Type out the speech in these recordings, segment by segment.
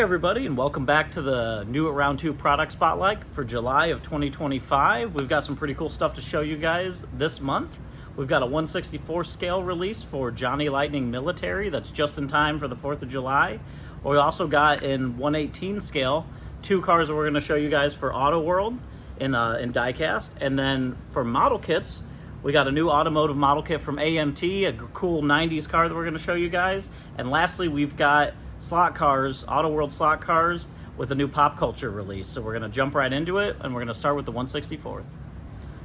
everybody, and welcome back to the new Round 2 product spotlight for July of 2025. We've got some pretty cool stuff to show you guys this month. We've got a 1/64 scale release for Johnny Lightning Military that's just in time for the 4th of July. We also got in 1/18 scale two cars that we're going to show you guys for Auto World in diecast. And then for model kits, we got a new automotive model kit from AMT, a cool 90s car that we're going to show you guys. And lastly, we've got slot cars, Auto World slot cars with a new pop culture release. So we're going to jump right into it, and we're going to start with the 1/64th.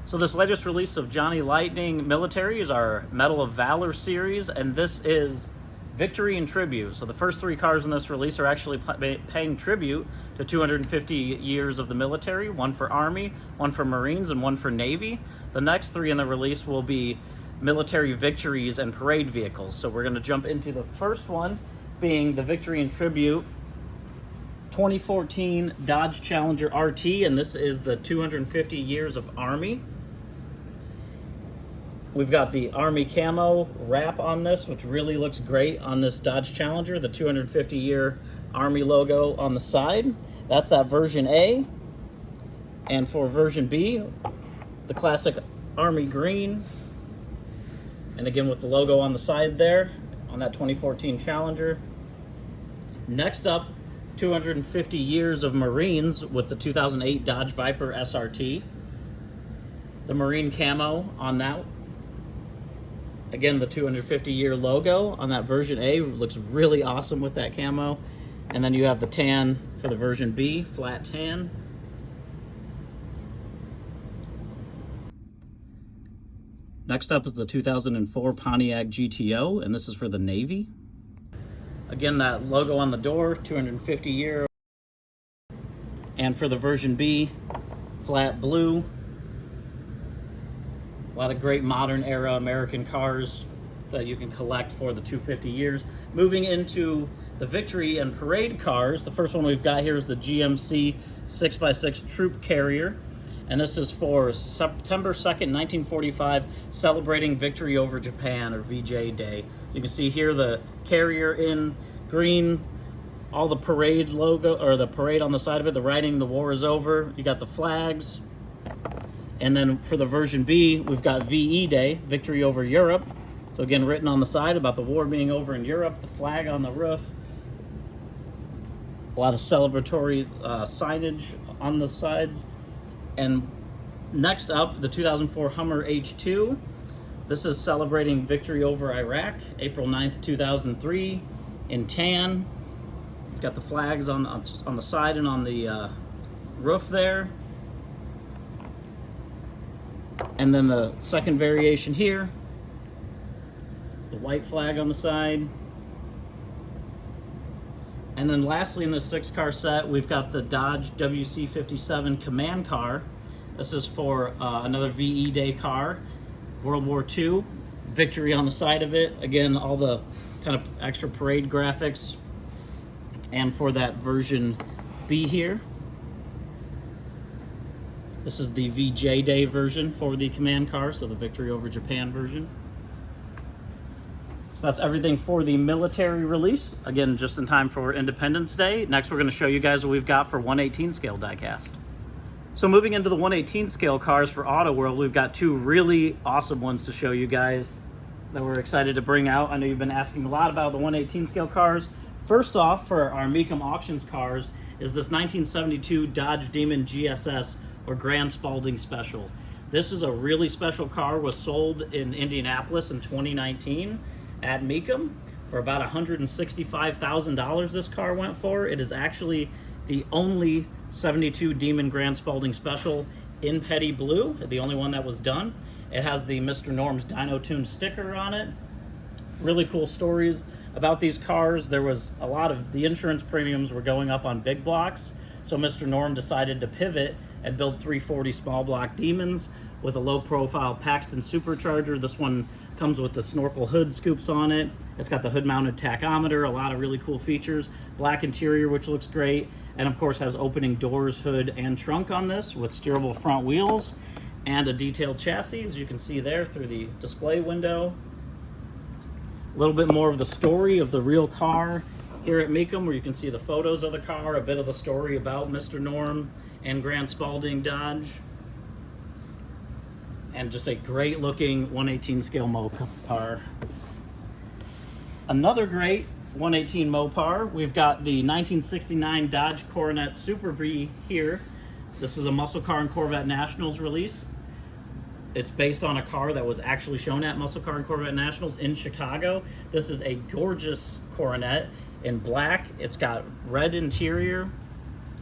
So this latest release of Johnny Lightning Military is our Medal of Valor series, and this is Victory and Tribute. So the first three cars in this release are actually paying tribute to 250 years of the military, one for Army, one for Marines, and one for Navy. The next three in the release will be military victories and parade vehicles. So we're going to jump into the first one, being the Victory and Tribute 2014 Dodge Challenger RT, and this is the 250 years of Army. We've got the Army camo wrap on this, which really looks great on this Dodge Challenger, the 250-year Army logo on the side. That's that version A. And for version B, the classic Army green, and again with the logo on the side there on that 2014 Challenger. Next up, 250 years of Marines with the 2008 Dodge Viper SRT. The Marine camo on that. Again, the 250-year logo on that version A looks really awesome with that camo. And then you have the tan for the version B, flat tan. Next up is the 2004 Pontiac GTO, and this is for the Navy. Again, that logo on the door, 250 year. And for the version B, flat blue. A lot of great modern era American cars that you can collect for the 250 years. Moving into the Victory and Parade cars, the first one we've got here is the GMC 6x6 Troop Carrier. And this is for September 2nd, 1945, celebrating victory over Japan, or VJ Day. You can see here the Carrier in green, all the parade logo, or the parade on the side of it, the writing, the war is over. You got the flags. And then for the version B, we've got VE Day, victory over Europe. So again, written on the side about the war being over in Europe, the flag on the roof. A lot of celebratory signage on the sides. And next up, the 2004 Hummer H.O. This is celebrating victory over Iraq, April 9th, 2003, in tan. We've got the flags on the side and on the roof there. And then the second variation here, the white flag on the side. And then lastly in the 6-car set, we've got the Dodge WC-57 Command car. This is for another VE Day car, World War II, victory on the side of it. Again, all the kind of extra parade graphics. And for that version B here, this is the VJ Day version for the Command car, so the victory over Japan version. So that's everything for the military release. Again, just in time for Independence Day. Next, we're going to show you guys what we've got for 1/18 scale diecast. So moving into the 1/18 scale cars for Auto World, we've got two really awesome ones to show you guys that we're excited to bring out. I know you've been asking a lot about the 1/18 scale cars. First off, for our Mecum Auctions cars, is this 1972 Dodge Demon GSS, or Grand Spalding Special. This is a really special car, was sold in Indianapolis in 2019 at Mecum for about $165,000 this car went for. It is actually the only 72 Demon Grand Spalding Special in petty blue, the only one that was done. It has the Mr. Norm's Dyno Tune sticker on it. Really cool stories about these cars. There was a lot of the insurance premiums were going up on big blocks, so Mr. Norm decided to pivot and build 340 small block Demons with a low profile Paxton supercharger. This one comes with the snorkel hood scoops on it. It's got the hood mounted tachometer, a lot of really cool features. Black interior, which looks great. And of course has opening doors, hood, and trunk on this with steerable front wheels and a detailed chassis, as you can see there through the display window. A little bit more of the story of the real car here at Mecum, where you can see the photos of the car, a bit of the story about Mr. Norm and Grant Spalding Dodge. And just a great looking 1/18 scale Mopar. Another great 1/18 Mopar, we've got the 1969 Dodge Coronet Super Bee here. This is a Muscle Car and Corvette Nationals release. It's based on a car that was actually shown at Muscle Car and Corvette Nationals in Chicago. This is a gorgeous Coronet in black. It's got red interior.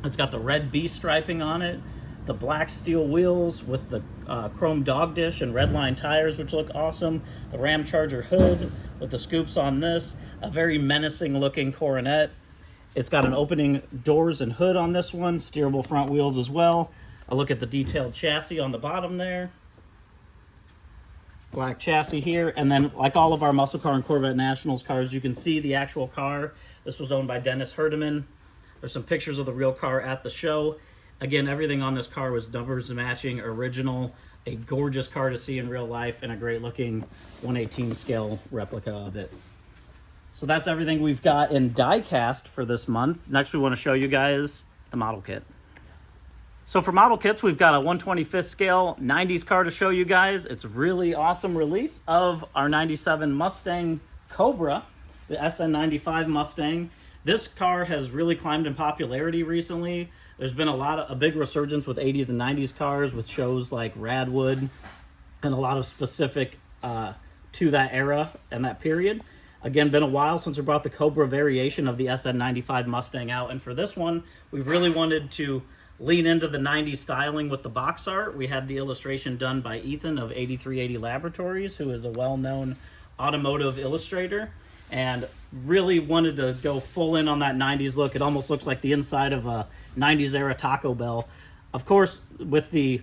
It's got the red B striping on it. The black steel wheels with the chrome dog dish and red line tires, which look awesome. The Ram Charger hood with the scoops on this. A very menacing looking Coronet. It's got an opening doors and hood on this one. Steerable front wheels as well. A look at the detailed chassis on the bottom there. Black chassis here, and then like all of our Muscle Car and Corvette Nationals cars, you can see the actual car. This was owned by Dennis Herdeman. There's some pictures of the real car at the show. Again, everything on this car was numbers matching, original, a gorgeous car to see in real life, and a great looking 1/18 scale replica of it. So that's everything we've got in die cast for this month. Next, we want to show you guys the model kit. So for model kits, we've got a 1/25 scale 90s car to show you guys. It's a really awesome release of our 97 Mustang Cobra, the SN95 Mustang. This car has really climbed in popularity recently. There's been a big resurgence with 80s and 90s cars with shows like Radwood and a lot of specific to that era and that period. Again, been a while since we brought the Cobra variation of the SN95 Mustang out. And for this one, we really wanted to lean into the 90s styling with the box art. We had the illustration done by Ethan of 8380 Laboratories, who is a well-known automotive illustrator, and really wanted to go full in on that 90s look. It almost looks like the inside of a 90s era Taco Bell. Of course, with the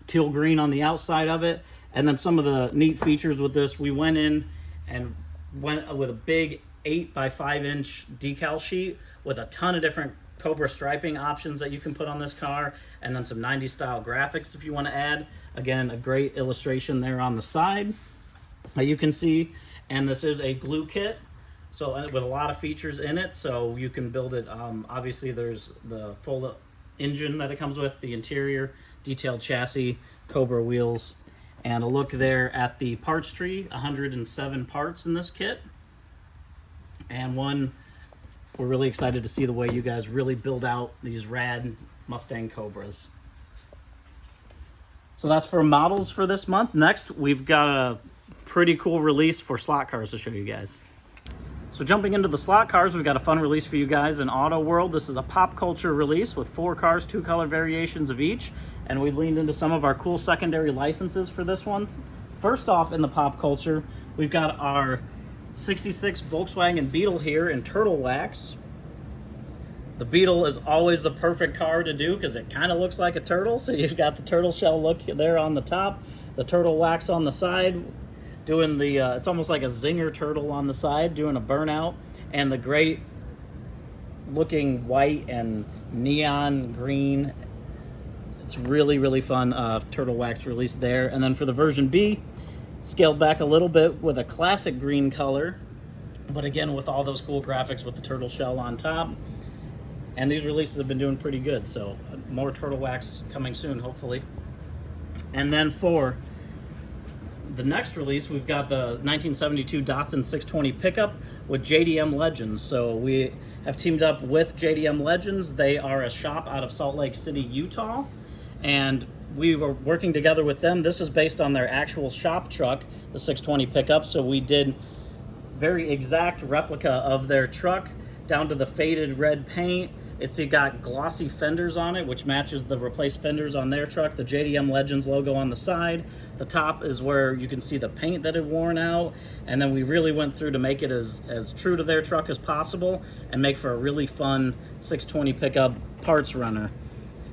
teal green on the outside of it, and then some of the neat features with this, we went in and went with a big 8x5" decal sheet with a ton of different Cobra striping options that you can put on this car, and then some 90s style graphics if you want to add. Again, a great illustration there on the side that you can see. And this is a glue kit, so with a lot of features in it, so you can build it. Obviously, there's the full engine that it comes with, the interior, detailed chassis, Cobra wheels, and a look there at the parts tree. 107 parts in this kit, and we're really excited to see the way you guys really build out these rad Mustang Cobras. So that's for models for this month. Next, we've got a pretty cool release for slot cars to show you guys. So jumping into the slot cars, we've got a fun release for you guys in Auto World. This is a pop culture release with 4 cars, 2 color variations of each, and we leaned into some of our cool secondary licenses for this one. First off, in the pop culture, we've got our 66 Volkswagen Beetle here in turtle wax. The Beetle is always the perfect car to do because it kind of looks like a turtle. So you've got the turtle shell look there on the top, the turtle wax on the side, doing the, it's almost like a zinger turtle on the side, doing a burnout, and the great looking white and neon green. It's really, really fun turtle wax release there. And then for the version B, scaled back a little bit with a classic green color, but again with all those cool graphics with the turtle shell on top. And these releases have been doing pretty good, so more turtle wax coming soon, hopefully. And then for the next release, we've got the 1972 Datsun 620 pickup with JDM Legends. So we have teamed up with JDM Legends. They are a shop out of Salt Lake City, Utah, and we were working together with them. This is based on their actual shop truck, the 620 pickup. So we did very exact replica of their truck down to the faded red paint. It's got glossy fenders on it, which matches the replaced fenders on their truck. The JDM Legends logo on the side. The top is where you can see the paint that had worn out. And then we really went through to make it as true to their truck as possible and make for a really fun 620 pickup parts runner.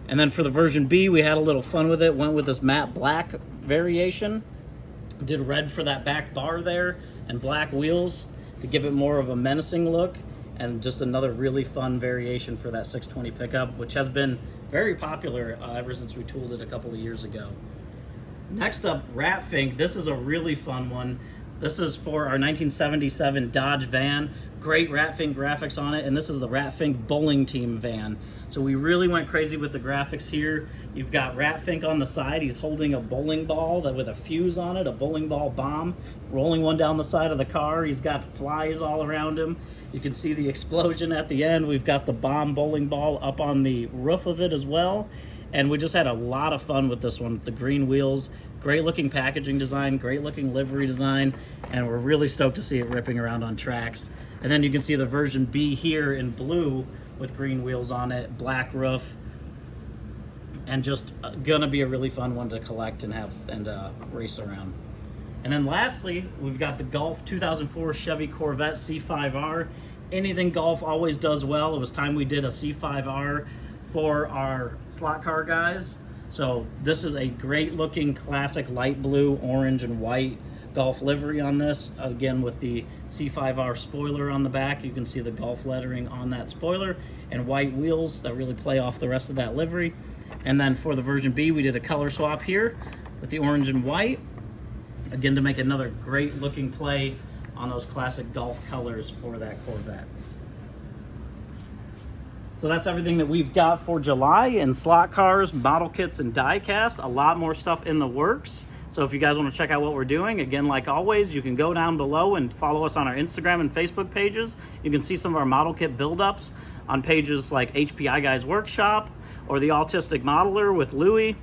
And then for the version B, we had a little fun with it. Went with this matte black variation. Did red for that back bar there and black wheels to give it more of a menacing look. And just another really fun variation for that 620 pickup, which has been very popular ever since we tooled it a couple of years ago. Next up, Ratfink. This is a really fun one. This is for our 1977 Dodge van. Great Ratfink graphics on it, and this is the Ratfink bowling team van. So we really went crazy with the graphics here. You've got Ratfink on the side. He's holding a bowling ball with a fuse on it, a bowling ball bomb, rolling one down the side of the car. He's got flies all around him. You can see the explosion at the end. We've got the bomb bowling ball up on the roof of it as well. And we just had a lot of fun with this one. The green wheels, great looking packaging design, great looking livery design, and we're really stoked to see it ripping around on tracks. And then you can see the version B here in blue with green wheels on it, black roof, and just gonna be a really fun one to collect and have and race around. And then lastly, we've got the Golf 2004 Chevy Corvette C5R. Anything Golf always does well. It was time we did a C5R for our slot car guys. So this is a great looking classic light blue, orange, and white Golf livery on this. Again, with the C5R spoiler on the back, you can see the Golf lettering on that spoiler, and white wheels that really play off the rest of that livery. And then for the version B, we did a color swap here with the orange and white, again to make another great looking play on those classic Golf colors for that Corvette. So that's everything that we've got for July in slot cars, model kits, and die cast. A lot more stuff in the works. So if you guys want to check out what we're doing, again, like always, you can go down below and follow us on our Instagram and Facebook pages. You can see some of our model kit build-ups on pages like HPI Guys Workshop or the Autistic Modeler with Louie.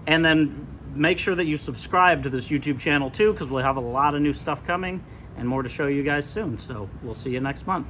And then make sure that you subscribe to this YouTube channel too, because we'll have a lot of new stuff coming and more to show you guys soon. So we'll see you next month.